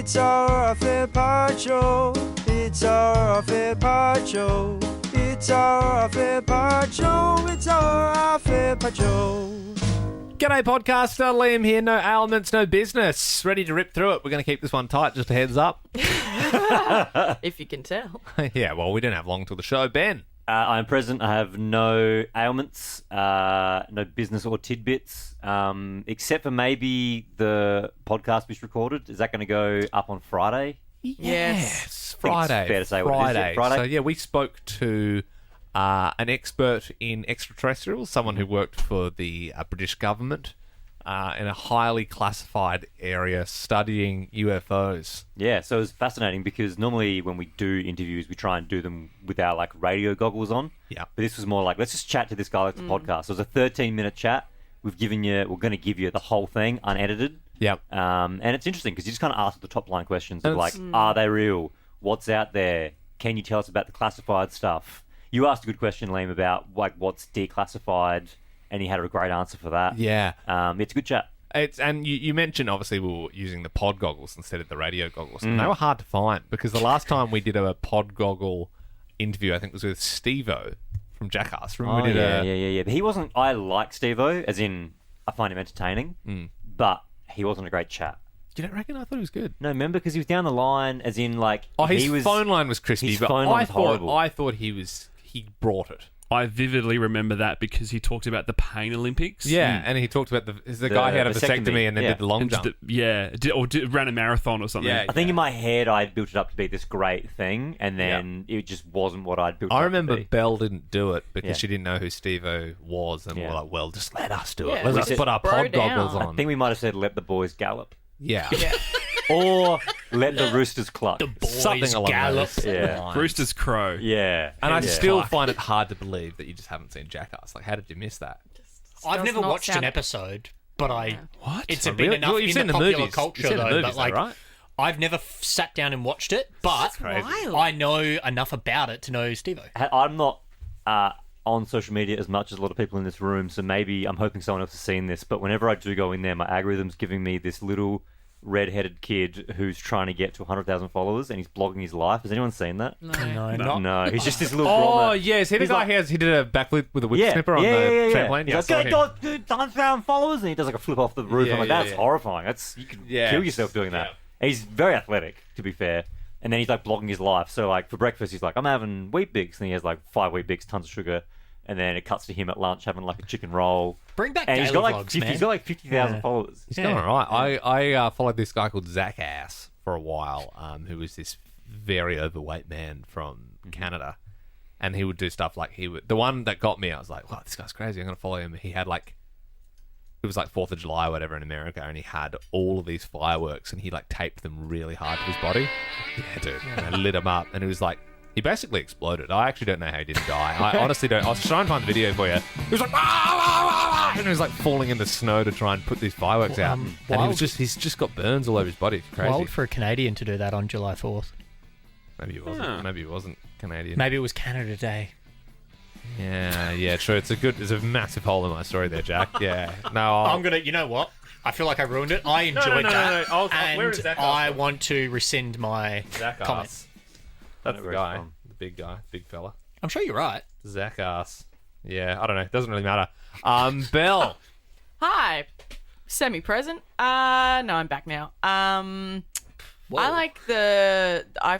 It's our Fair Part Show. It's our Fair Part Show. It's our Fair Part Show. It's our Fair Part Show. G'day, podcaster. Liam here. No ailments, no business. Ready to rip through it. We're going to keep this one tight, just a heads up. If you can tell. Yeah, well, we don't have long till the show. Ben. I'm present. I have no ailments, no business or tidbits, except for maybe the podcast we recorded. Is that going to go up on Friday? Yes. Friday. It's fair to say what it is, yeah, Friday. So, yeah, we spoke to an expert in extraterrestrials, someone who worked for the British government in a highly classified area studying UFOs. Yeah, so it was fascinating because normally when we do interviews, we try and do them with our like radio goggles on. Yeah. But this was more like, let's just chat to this guy like the podcast. So it was a 13-minute chat. We're going to give you the whole thing unedited. Yep. And it's interesting because you just kind of ask the top line questions of And like, it's- are they real? What's out there? Can you tell us about the classified stuff? You asked a good question, Liam, about like what's declassified, and he had a great answer for that. Yeah. It's a good chat. And you mentioned, obviously, we were using the pod goggles instead of the radio goggles. And they were hard to find because the last time we did a pod goggle interview, I think, was with Steve-O from Jackass. Remember we did Yeah. But he wasn't... I like Steve-O, as in, I find him entertaining, but he wasn't a great chat. You don't reckon? I thought he was good. No, remember? Because he was down the line, as in, like... Oh, his he was, phone line was crispy, his but phone line was horrible. I thought he brought it. I vividly remember that because he talked about the Pain Olympics. Yeah, and he talked about the guy who had a vasectomy and then did the long And jump. ran a marathon or something. Yeah. I think in my head, I'd built it up to be this great thing, and then it just wasn't what I'd built it I up remember to be. Belle didn't do it because Yeah. she didn't know who Steve-O was, and we were like, well, just let us do it. Yeah, Let we us said, put our "Bro pod down." goggles I on. think we might have said, let the boys gallop. Yeah. Or let the roosters cluck. Something along those Yeah. lines. Rooster's Crow. Yeah. And I Yeah. still find it hard to believe that you just haven't seen Jackass. Like, how did you miss that? I've Does never not watched an sound- episode, but What? it's Oh, been really? enough Well, you've in seen the the popular movies. culture, You've seen the though. movies, But like, though, right? I've never sat down and watched it, but Wild. I know enough about it to know Steve-O. I'm not on social media as much as a lot of people in this room, so maybe I'm hoping someone else has seen this, but whenever I do go in there, my algorithm's giving me this little red-headed kid who's trying to get to 100,000 followers, and he's blogging his life. Has anyone seen that? No, he's just this little Oh, grommet. yes. He, the He's guy like- he did a backflip with a whip snipper on the trampoline. He's Yeah, I like, saw him. "Get 100,000 followers," and he does like a flip off the roof. Yeah, I'm like, yeah, that's yeah. horrifying. You could kill yourself doing that. Yeah. And he's very athletic, to be fair. And then he's like blogging his life. So like for breakfast, he's like, I'm having Wheat Bix, and he has like 5 Wheat Bix, tons of sugar. And then it cuts to him at lunch having like a chicken roll. Bring back And daily he's got like vlogs, 50, man. he's got like 50,000 Yeah. followers. He's going all right. I followed this guy called Zach Ass for a while, who was this very overweight man from Canada. And he would do stuff like the one that got me, I was like, wow, this guy's crazy. I'm going to follow him. He had like, it was like 4th of July or whatever in America, and he had all of these fireworks, and he like taped them really hard to his body. Yeah, dude. And I lit him up, and it was like, he basically exploded. I actually don't know how he didn't die. I honestly don't. I was trying to find the video for you. He was like, "Ah, ah, ah, ah," and he was like falling in the snow to try and put these fireworks out. And he's just got burns all over his body. It's crazy. Wild for a Canadian to do that on July 4th. Maybe he wasn't. Yeah. Maybe he wasn't Canadian. Maybe it was Canada Day. Yeah, true. There's a massive hole in my story there, Jack. Yeah. No, I'm gonna. You know what? I feel like I ruined it. I enjoyed that, no. and Where is Zach I Ass? want to rescind my Zach comments. Ass. That's the Where it's guy. from. The big guy. Big fella. I'm sure you're right. Zach Ass. Yeah, I don't know. It doesn't really matter. Belle. Hi. Semi-present. No, I'm back now. I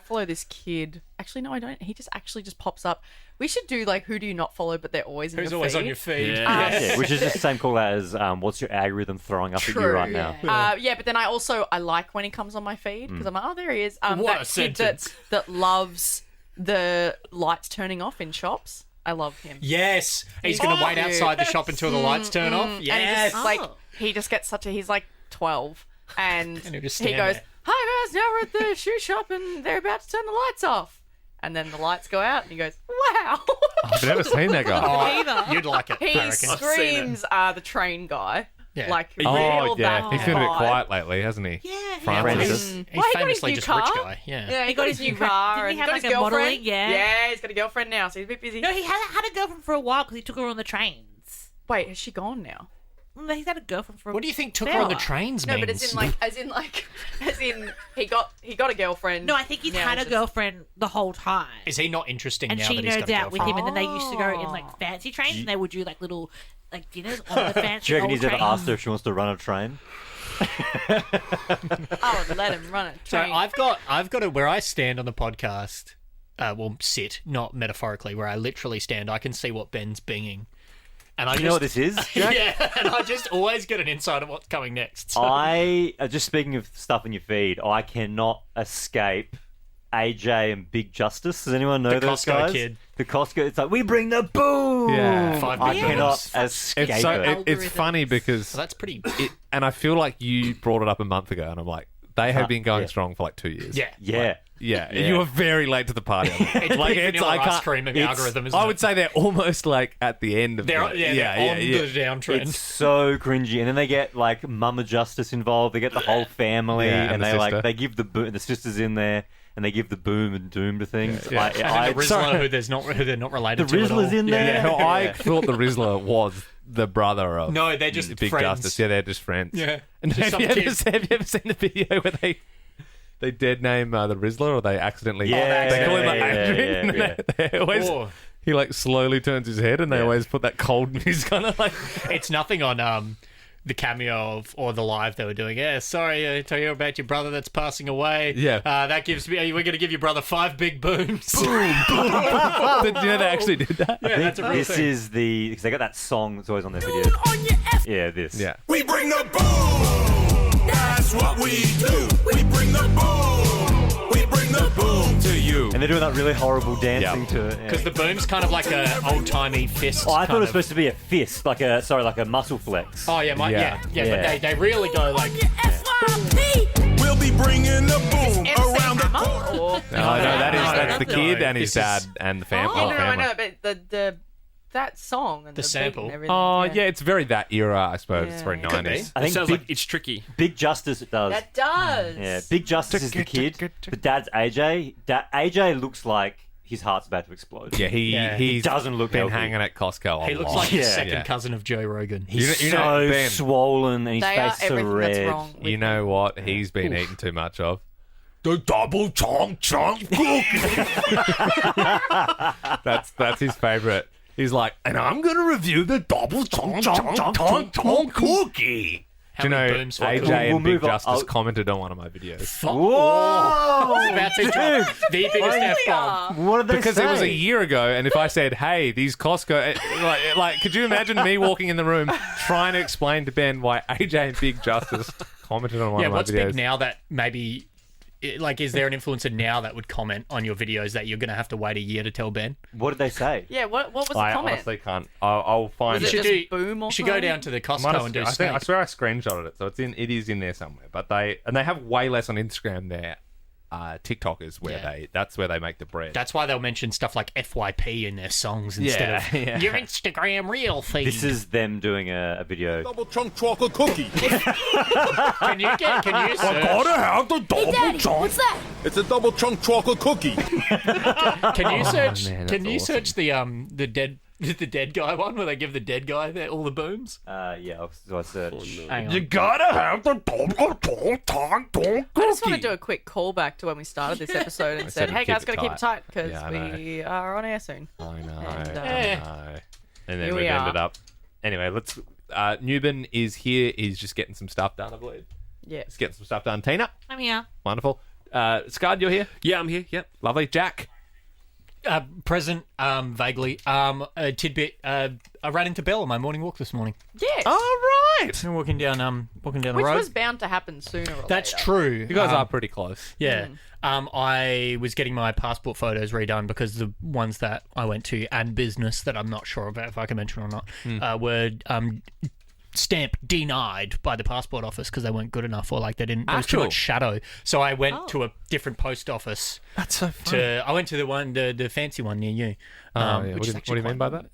follow this kid. Actually, no, I don't. He just pops up. We should do like who do you not follow, but they're always in Who's your always feed. on your feed? Yeah. Yeah, which is just the same call as what's your algorithm throwing up at you True. right now. Yeah, but then I like when he comes on my feed because I'm like, oh, there he is. What that a kid sentence. that loves the lights turning off in shops. I love him. Yes, he's going to wait cute. outside the shop until the lights turn off. And Yes. he just gets he's like 12 and he'll just he stand goes, there. hi guys, now we're at the shoe shop and they're about to turn the lights off. And then the lights go out and he goes, wow. I've never seen that guy. Oh, you'd like it. I He reckon. screams the train guy. Yeah. Like, Oh, real yeah. that He's been a bit vibe. quiet lately, hasn't he? Yeah. Francis. Francis. He's Well, he got his famously new just car. rich guy. Yeah. Yeah, he got his new car Didn't and he have got like his a modelling? girlfriend. Yeah. He's got a girlfriend now, so he's a bit busy. No, he had a girlfriend for a while because he took her on the trains. Wait, has she gone now? He's had a girlfriend for. What do you think took her on the trains No, means? but as in he got a girlfriend. No, I think he's Now had a just- girlfriend the whole time. Is he not interesting And now she that he's got nerds a out with girlfriend? him, and then they used to go in like fancy trains, and they would do like little like dinners on the fancy Do you reckon old he's ever trains. asked her if she wants to run a train? I would let him run a So train. I've got where I stand on the podcast. Sit, not metaphorically, where I literally stand. I can see what Ben's binging, and I You know what this is, Jack? yeah, and I just always get an insight of what's coming next. So. I just speaking of stuff in your feed, I cannot escape AJ and Big Justice. Does anyone know The those Costco guys? kid. The Costco. It's like we bring the boom. Yeah. Five I big cannot booms. escape It's so it. it's funny because So that's pretty. and I feel like you brought it up a month ago, and I'm like, they have been going yeah. strong for like 2 years. Yeah. Yeah. Yeah, Yeah. you were very late to the party. It's like pretty vanilla I ice can't- cream of it's- algorithm, isn't I it? would say they're almost like at the end of They're the, on the downtrend. It's so cringy, and then they get like Mama Justice involved. They get the whole family, Yeah, and and the they sister. like they give the sisters in there, and they give the boom and doom to things. Yeah. Like, and the Rizzler, sorry. who they're not related The to at all. Rizzler's in there? Yeah, who Yeah. I thought the Rizzler was the brother of. No, they're just Big friends. Justice. Yeah, they're just friends. Yeah. And Just have you, some ever seen the video where they dead name the Rizzler, or they accidentally Yeah, they call him like yeah, Adrian. yeah, and they always Oh. he like slowly turns his head, and they Yeah. always put that cold music on it. Like It's nothing on the cameo of or the live they were doing. Yeah, sorry to tell you about your brother that's passing away. Yeah. That gives me. We're going to give your brother 5 big booms. did you know they actually did that? Yeah, that's a real This thing. is the because they got that song that's always on their videos. Yeah, this. Yeah. We bring the boom. That's what we do. We bring the boom. We bring the boom to you. And they're doing that really horrible dancing Yeah. to it. Because the boom's kind of like a old timey fist. Oh, I thought kind it was of- supposed to be a fist, like a muscle flex. Oh yeah, Yeah. yeah. But they really go like. We'll be bringing the boom MC around the Hammer corner. or No, that's the no, kid and his this dad is- and the family. Oh, no, I family. know, but the that song and The the, sample. beat and everything. Oh yeah, it's very that era, I suppose. It's very Yeah. Could be. 90s. I It think sounds Big, like it's tricky. Big Justice it does. That does. Yeah, Big Justice is the kid. The dad's AJ. AJ looks like his heart's about to explode. Yeah, Yeah. he's doesn't look been healthy. hanging at Costco. He a looks lot. like his Yeah. second Yeah. cousin of Joe Rogan. He's You know, so Ben, swollen and his They are face so everything red. that's wrong. With You know what? He's been eating too much of. The double chong chong cookie. That's his favorite. He's like, and I'm gonna review the double chong chong chong chong cookie. How Do you know many booms for a AJ cookie? We'll and Big move on. Justice I'll- commented on one of my videos Whoa! About to drop the biggest F bomb. What did they because say? it was a year ago, and if I said, "Hey, these Costco," like, could you imagine me walking in the room trying to explain to Ben why AJ and Big Justice commented on one Yeah, of my what's videos? big now that maybe. Like, is there an influencer now that would comment on your videos that you're going to have to wait a year to tell Ben? What did they say? Yeah, what was the I comment? honestly can't. I'll find Was it. it just boom or you should go something? down to the I Costco might have- and do I snake. swear I screenshotted it, so it is in there somewhere. But they have way less on Instagram. Their TikTokers where that's where they make the bread. That's why they'll mention stuff like FYP in their songs instead of yeah. your Instagram reel feed. This is them doing a video. Double chunk chocolate cookie. Can you search? Gotta have the double chunk. What's that? It's a double chunk chocolate cookie. Can you search? man, Can that's you awesome. search the dead guy one where they give the dead guy all the booms? Yeah, so I searched. Hang on. You gotta have the double chunk cookie. I just want to do a quick callback to when we started this episode and said, said "Hey keep guys, it gotta keep it tight because Yeah, I know. we are on air soon." I know. And, I know. And then here we've we are. ended up. Anyway, let's. Newman is here. He's just getting some stuff done, I believe. Yeah. Just getting some stuff done. Tina, I'm here. wonderful. Scud, you're here. Yeah, I'm here. Yep. Lovely. Jack. Present, vaguely. A tidbit. I ran into Belle on my morning walk this morning. Yes. All right. I'm walking down the Which road. was bound to happen sooner or That's later. true. You guys are pretty close. Yeah. I was getting my passport photos redone because the ones that I went to and business that I'm not sure about if I can mention or not were stamp denied by the passport office because they weren't good enough or like they didn't. There was too Actual? much shadow. So I went to a different post office. That's so fun. I went to the fancy one near you. Yeah. which What is do actually you mean by that?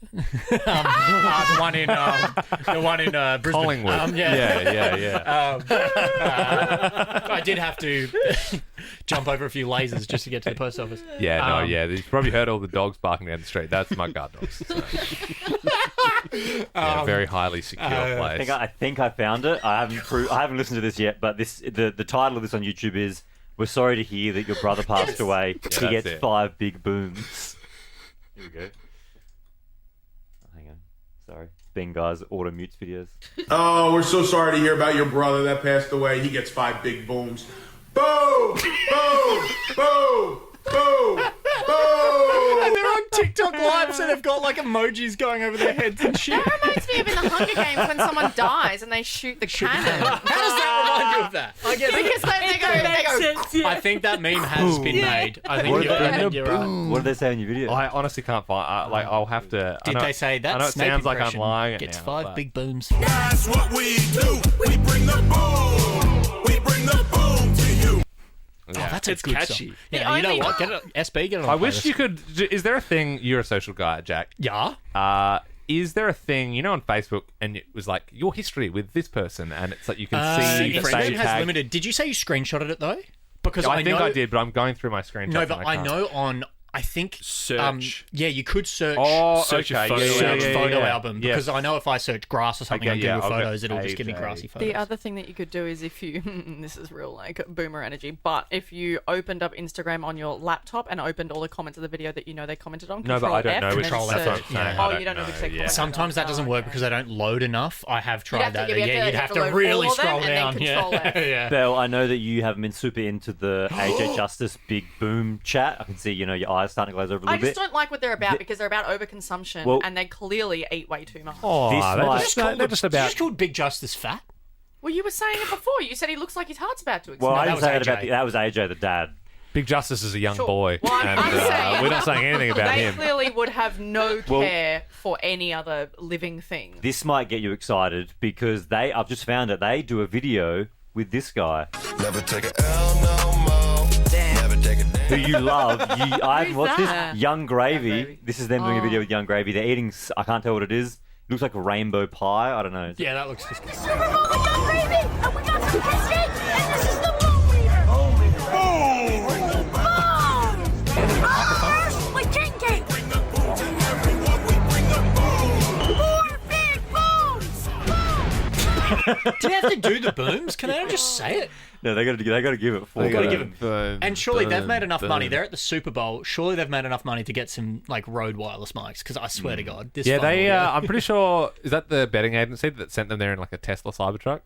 the one in Brisbane. Collingwood. Yeah. I did have to jump over a few lasers just to get to the post office. Yeah, no, yeah. You've probably heard all the dogs barking down the street. That's my guard dogs. So. Yeah, very highly secure place. I think I found it. I haven't listened to this yet, but the title of this on YouTube is "We're sorry to hear that your brother passed away. He that's gets it. 5 big booms." Here we go. Hang on. Sorry. Bing guys, auto mutes videos. Oh, we're so sorry to hear about your brother that passed away. He gets 5 big booms. Boom! Boom! Boom! Boom! Boom! And they're on TikTok live, so they've got like emojis going over their heads and shit. That reminds me of in the Hunger Games when someone dies and they shoot the cannon. How does that remind you of that? I guess Because they go, I think that meme has been made. I think you're right. What did they say in your video? I honestly can't find. I'll have to. Did they say that? I know it Snape sounds like I'm impression lying. It gets now, 5 but- big booms. That's what we do. We bring the boom. We bring the boom to you. Oh, that's It's a good catchy. song. Yeah, you know only- what? Get it, SB, get it on I wish playlist. you could. Is there a thing? You're a social guy, Jack. Yeah. Is there a thing, on Facebook, and it was like your history with this person, and it's like you can see the Instagram same has tag. limited. Did you say you screenshotted it though? Because I think know, I did, but I'm going through my screenshots. No, and but I can't. know on. I think Search. yeah, you could search. Oh, Search a okay. photo yeah, yeah, Search yeah, photo yeah. album Yes. because I know if I search grass or something Okay, on yeah, Google I'll get Photos, it'll just give me AJ. grassy photos. The other thing that you could do is if you, this is real like boomer energy, but if you opened up Instagram on your laptop and opened all the comments of the video that they commented on, No, but I don't F, know and which. then Control That's F. what I'm search. saying. Yeah. I Oh, you don't know which they commented on. Sometimes that doesn't work because they don't load enough. I have tried have to- that. you have to- You'd you have have to to load really all of them scroll and then down. Control Yeah. F. yeah. Belle, I know that you haven't been super into the AJ Justice Big Boom chat. I can see, your eyes starting to glaze over a I little just bit. don't like what they're about because they're about overconsumption Well- and they clearly eat way too much. Oh, This they're might- just, they're just about. Just called Big Justice fat. Well, you were saying it before. You said he looks like his heart's about to explode. Well, I that didn't was say that AJ. about that was AJ, the dad. Big Justice is a young Sure. boy, Well, I'm and saying- we're not saying anything about they him. clearly would have no Well- care for any other living thing. This might get you excited because I've just found it. They do a video with this guy Never take a L no more. Never take a who you love. Who's What's this? that? Young Gravy. Young Gravy. This is them doing a video with Young Gravy. They're eating. I can't tell what it is. It looks like a rainbow pie. I don't know. Yeah, that looks disgusting. Super Bowl with Young Gravy, and we got some biscuit, and this is the boom leader. Boom! Boom! With King Cake. More big booms! Do they have to do the booms? Can they not just say it? No, they got to give it 4. They gotta give it- Boom, And surely they've boom, made enough boom. money. They're at the Super Bowl. Surely they've made enough money to get some like Rode wireless mics. Because I swear to God, this Yeah, funnel they. here- I'm pretty sure. Is that the betting agency that sent them there in like a Tesla Cybertruck?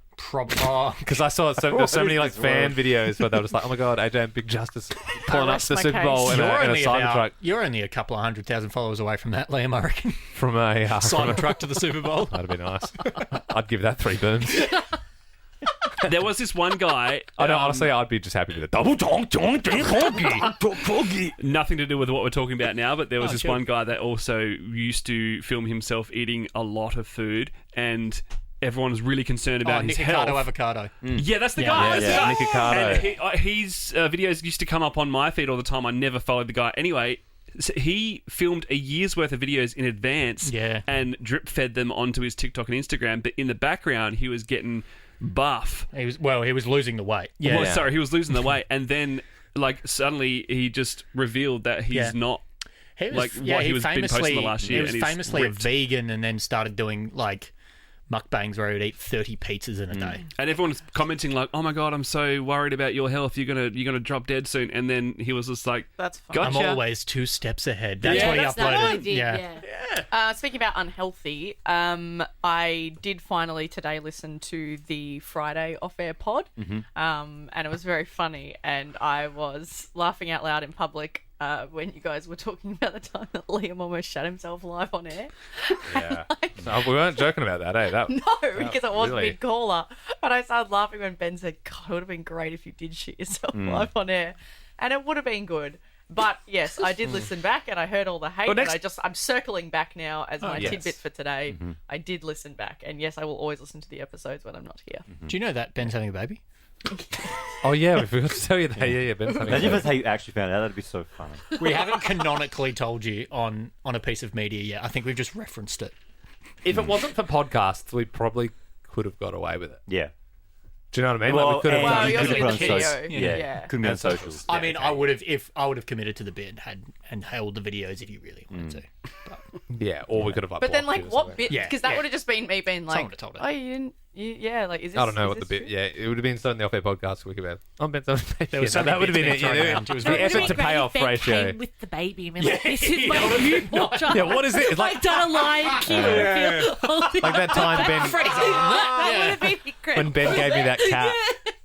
Because I saw there were so many like fan videos where they were just like, "Oh my God, AJ and Big Justice pulling up rest to the my Super case. Bowl in a Cybertruck You're only a couple of 100,000 followers away from that, Liam. I reckon. from a Cybertruck to the Super Bowl. That'd be nice. I'd give that 3 booms. There was this one guy. I know. Honestly, I'd be just happy with a double donk donk donk. Nothing to do with what we're talking about now, but there was Oh, this sure. one guy that also used to film himself eating a lot of food, and everyone was really concerned about his health. Nikocado avocado. Yeah, that's the Yeah. guy. Yeah, that's yeah, the guy. Nikocado. And his videos used to come up on my feed all the time. I never followed the guy. Anyway, so he filmed a year's worth of videos in advance and drip fed them onto his TikTok and Instagram, but in the background, he was getting buff. He was losing the weight. Yeah. Well, sorry, he was losing the weight, and then suddenly he just revealed that he's Yeah. not He was, like what he was been posting the last year. He was and he's famously ripped. a vegan and then started doing like mukbangs where he would eat 30 pizzas in a day. And everyone's commenting like, "Oh my God, I'm so worried about your health. You're gonna drop dead soon." And then he was just like, That's fine. Gotcha. I'm always 2 steps ahead. That's Yeah, what he That's not what I uploaded. did, yeah. Speaking about unhealthy, I did finally today listen to the Friday off-air pod, and it was very funny, and I was laughing out loud in public when you guys were talking about the time that Liam almost shut himself live on air. Yeah. No, we weren't joking about that, eh? That, No, because it was really? mid-caller, but I started laughing when Ben said, "God, it would have been great if you did shit yourself live on air," and it would have been good. But yes, I did listen back and I heard all the hate. Well, And I'm circling back now as my yes. tidbit for today. I did listen back, and yes, I will always listen to the episodes when I'm not here. Do you know that Ben's having a baby? Oh yeah, we forgot to tell you that. Yeah, Ben's having Imagine if that's how you actually found out. That'd be so funny. We haven't canonically told you on a piece of media yet. I think we've just referenced it. If it wasn't for podcasts, we probably could have got away with it. Yeah. Do you know what I mean? Well, like, we could have Well, done. you also couldn't did put the on video. social. Yeah. Yeah, couldn't be on socials. I mean, okay. I would have committed to the bid and held the videos if you really wanted to. But Yeah, or we could have. But then, like, what bit? Yeah, Because that yeah. would have just been me being like, Someone would've told it. oh, you didn't. Yeah, like, is this? I don't know is what the this bit. true? Yeah, it would have been something the off-air podcast week about. I'm Ben. There was so that many would have been bits it. being thrown Yeah, around. It was the very effort to pay off Ben ratio. came with the baby and like, this is my new watcher. Yeah, what is it? It's like I've done a Lion King reveal. like that time Ben That would have been incredible. when Ben gave me that cat.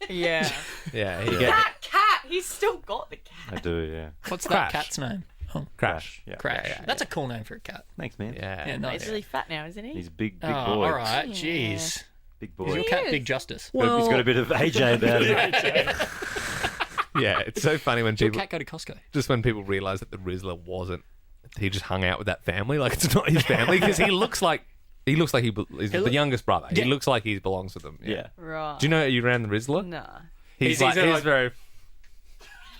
Yeah. Yeah, he gave That cat. He's still got the cat. I do, yeah. what's Crash. that cat's name? Oh, Crash. Yeah. Crash. That's a cool name for a cat. Thanks, man. Yeah. Yeah, nice. He's really fat now, isn't he? He's big Oh, boy. all right. Jeez. Big Is boy. your cat Big Justice? He's got a bit of AJ about him. Yeah, it's so funny when Did your people cat go to Costco? just when people realize that the Rizzler wasn't. He just hung out with that family. Like it's not his family because he looks like he's the youngest brother. He looks like he belongs to them. Yeah. Right. Do you know you ran the Rizzler? Nah. He's He's like- very.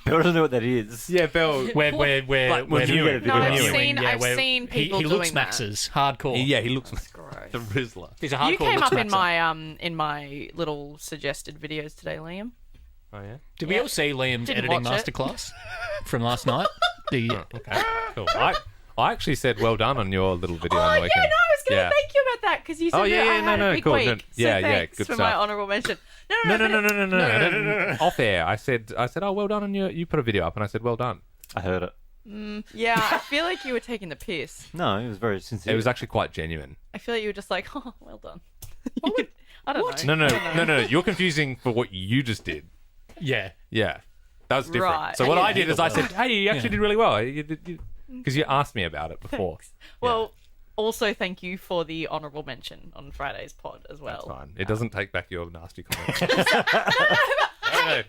Bill doesn't know what that is. Yeah, Bill. We're Newing. No, I've Newing. seen we're- seen people he looks doing that. Max's hardcore. He looks like Gross. the Rizzler. He's a hardcore. You came looks up in Maxer. my little suggested videos today, Liam. Oh yeah. Did we all see Liam's Didn't editing watch it. masterclass from last night? The Okay. Cool. I actually said well done on your little video Oh on the yeah, no, weekend. I was going to Yeah. thank you about that because you said Oh, yeah, that I yeah, had no, a no, big cool. week. No, So yeah, yeah, thanks good for stuff. my honourable mention. No. I didn't, off air. I said, oh, well done on you put a video up, and I said, well done. I heard it. Yeah, I feel like you were taking the piss. No, it was very sincere. It was actually quite genuine. I feel like you were just like, oh, well done. I don't know. No. You're confusing for what you just did. yeah. Yeah, that was different. Right. So what Yeah. I did is I said, hey, you actually did really well. Because you asked me about it before. Well, also thank you for the honourable mention on Friday's pod as well. That's fine. It doesn't take back your nasty comments.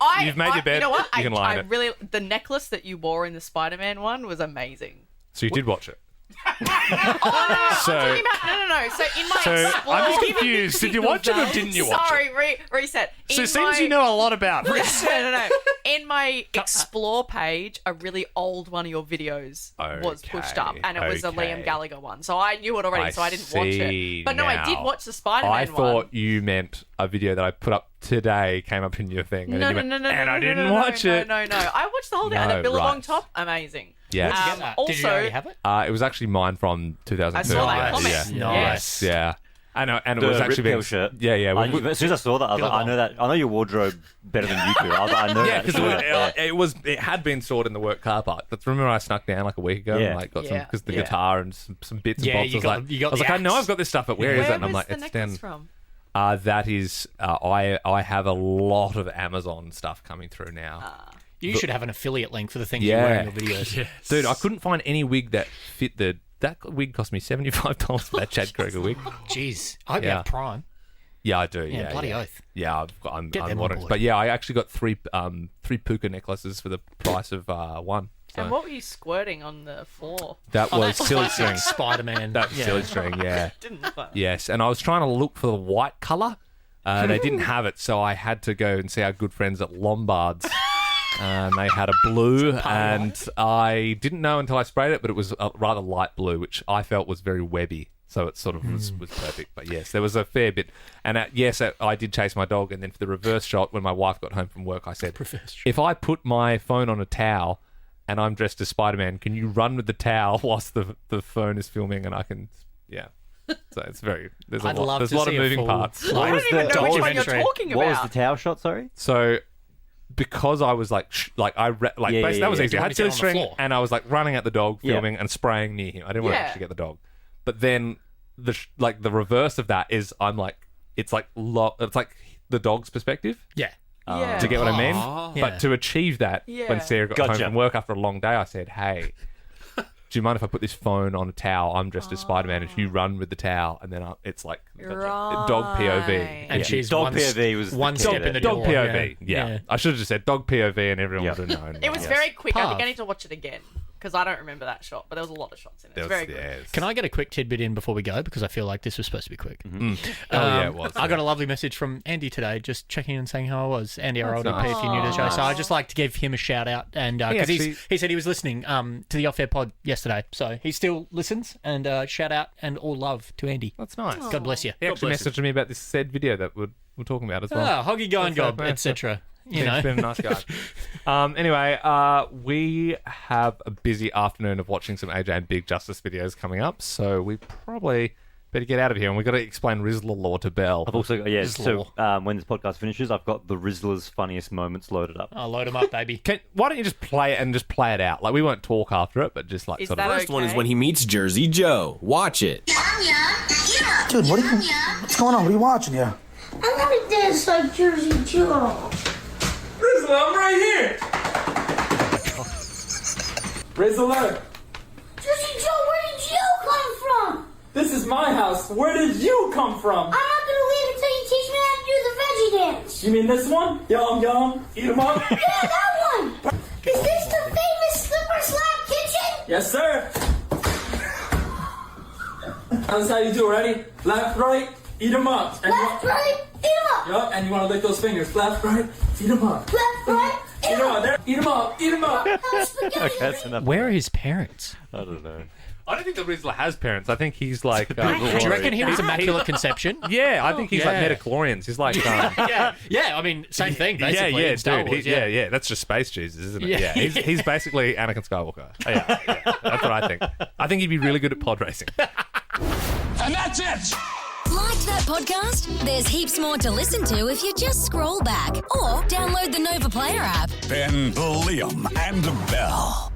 I, You've made your bed. You know what? You can lie in it. really the necklace that you wore in the Spider-Man one was amazing. So you did watch it. I'm talking about no. So in my So explore, I'm just confused. Did you watch it or didn't you watch Sorry, it? reset. So In it seems my- you know a lot about it. No. In my explore page, a really old one of your videos was pushed up, and it was a Okay. Liam Gallagher one. So I knew it already, I so I didn't watch see it. But no, I did now. watch the Spider-Man I one. thought you meant a video that I put up today came up in your thing. And No, then no, you no, went, no, and no, I no, didn't no, watch no, it. No. I watched the whole thing. No, and the Billabong right. top, amazing. Yeah. Where'd you get that? Also, Did you already have it? It was actually mine from 2002. I saw that yeah, comment. yeah. Nice. Yeah. I know, and it The was actually Rip being Curl shirt. Yeah, yeah. As soon as I saw that, I was like, I know that. I know your wardrobe better than you do. I know Yeah, that. because it had been stored in the work car park. But remember, I snuck down like a week ago Yeah. and like got some Yeah. because the Yeah. guitar and some bits and Yeah, bobs. you I was got- like, you got I was the like, I know axe. I've got this stuff, but where is where it? And I'm was like, the it's necklace down. from? That is, I have a lot of Amazon stuff coming through now. You should have an affiliate link for the things you wear in your videos. Dude, I couldn't find any wig that fit that wig cost me $75 for that Chad Kroeger wig. Jeez. I hope you Yeah. have Prime. Yeah, I do. Yeah, Yeah, bloody yeah. oath. Yeah, I'm Get them on wondering. board. But yeah, I actually got three puka necklaces for the price of one. So And what were you squirting on the floor? that was silly string. Spider-Man. That was silly string. Yeah. Didn't look like that. Yes, and I was trying to look for the white colour. They didn't have it, so I had to go and see our good friends at Lombard's. And they had a blue, and I didn't know until I sprayed it, but it was a rather light blue, which I felt was very webby. So it sort of was perfect. But yes, there was a fair bit. And I did chase my dog. And then for the reverse shot, when my wife got home from work, I said, if I put my phone on a towel and I'm dressed as Spider-Man, can you run with the towel whilst the phone is filming and I can, yeah. So it's there's a I'd lot, love there's to a lot see of a moving full, parts. I don't even know which one you're documentary. talking What was about. the towel shot? Sorry. So because I was like, basically that was yeah. easy. I had Do you silly want me to string get on the floor? and I was like running at the dog, Yeah. filming and spraying near him. I didn't want to Yeah. actually get the dog. But then the reverse of that is I'm like, it's like the dog's perspective. Yeah. Yeah. Do you get what I mean? Yeah. But to achieve that, Yeah. when Sarah got home Gotcha. from work after a long day, I said, hey, do you mind if I put this phone on a towel? I'm dressed as Spider-Man. If you run with the towel, and then it's like dog POV. And Yeah. she's Dog one, POV was the one key step to in the it. Dog door. POV. Yeah. I should have just said dog POV, and everyone Yeah. would have known. It was Yes. very quick. I think Pav. I need to watch it again because I don't remember that shot, but there was a lot of shots in it. There It's was- very good. yeah, it's- Can I get a quick tidbit in before we go? Because I feel like this was supposed to be quick. Oh yeah, it was. I got a lovely message from Andy today, just checking in and saying how I was. Andy, our old That's EP, nice. if you're new to the show. So I'd just like to give him a shout out. And because actually- he said he was listening to the Off Air pod yesterday. So he still listens. And shout out and all love to Andy. That's nice. God bless you. He actually bless messaged me about this said video that we're talking about as well. Hoggy Gone Gob, etc. You know. He's been a nice guy. Anyway, we have a busy afternoon of watching some AJ and Big Justice videos coming up, so we probably better get out of here, and we've got to explain Rizzler lore to Belle. I've also got, when this podcast finishes, I've got the Rizzler's funniest moments loaded up. I'll load them up, baby. Why don't you just play it and just play it out? Like, we won't talk after it, but just like Is sort that of. First one is when he meets Jersey Joe. Watch it. Dude, what's going on? What are you watching here? I want to dance like Jersey Joe. Rizzler, I'm right here. Rizzler. Jersey Joe, where did you come from? This is my house. Where did you come from? I'm not gonna leave until you teach me how to do the veggie dance. You mean this one? Yum, yum. Eat 'em up. Yeah, that one. Is this the famous Slipper Slap Kitchen? Yes, sir. That's how you do it. Ready? Left, right, eat 'em up. And Left, right, eat 'em up. Yup, and you want to lick those fingers. Left, right, eat 'em up. Left, right, Eat 'em up. There. Eat 'em up. Eat 'em up. Okay, that's enough. Where are his parents? I don't know. I don't think the Rizzler has parents. I think he's like. Do you reckon he was Immaculate Conception? Yeah, I think he's like Metachlorians. He's like. yeah. I mean, same thing, basically. in Star dude. Wars, Yeah. That's just Space Jesus, isn't it? Yeah. He's basically Anakin Skywalker. Yeah. That's what I think. I think he'd be really good at pod racing. And that's it. Liked that podcast? There's heaps more to listen to if you just scroll back or download the Nova Player app. Ben, Liam, and Belle.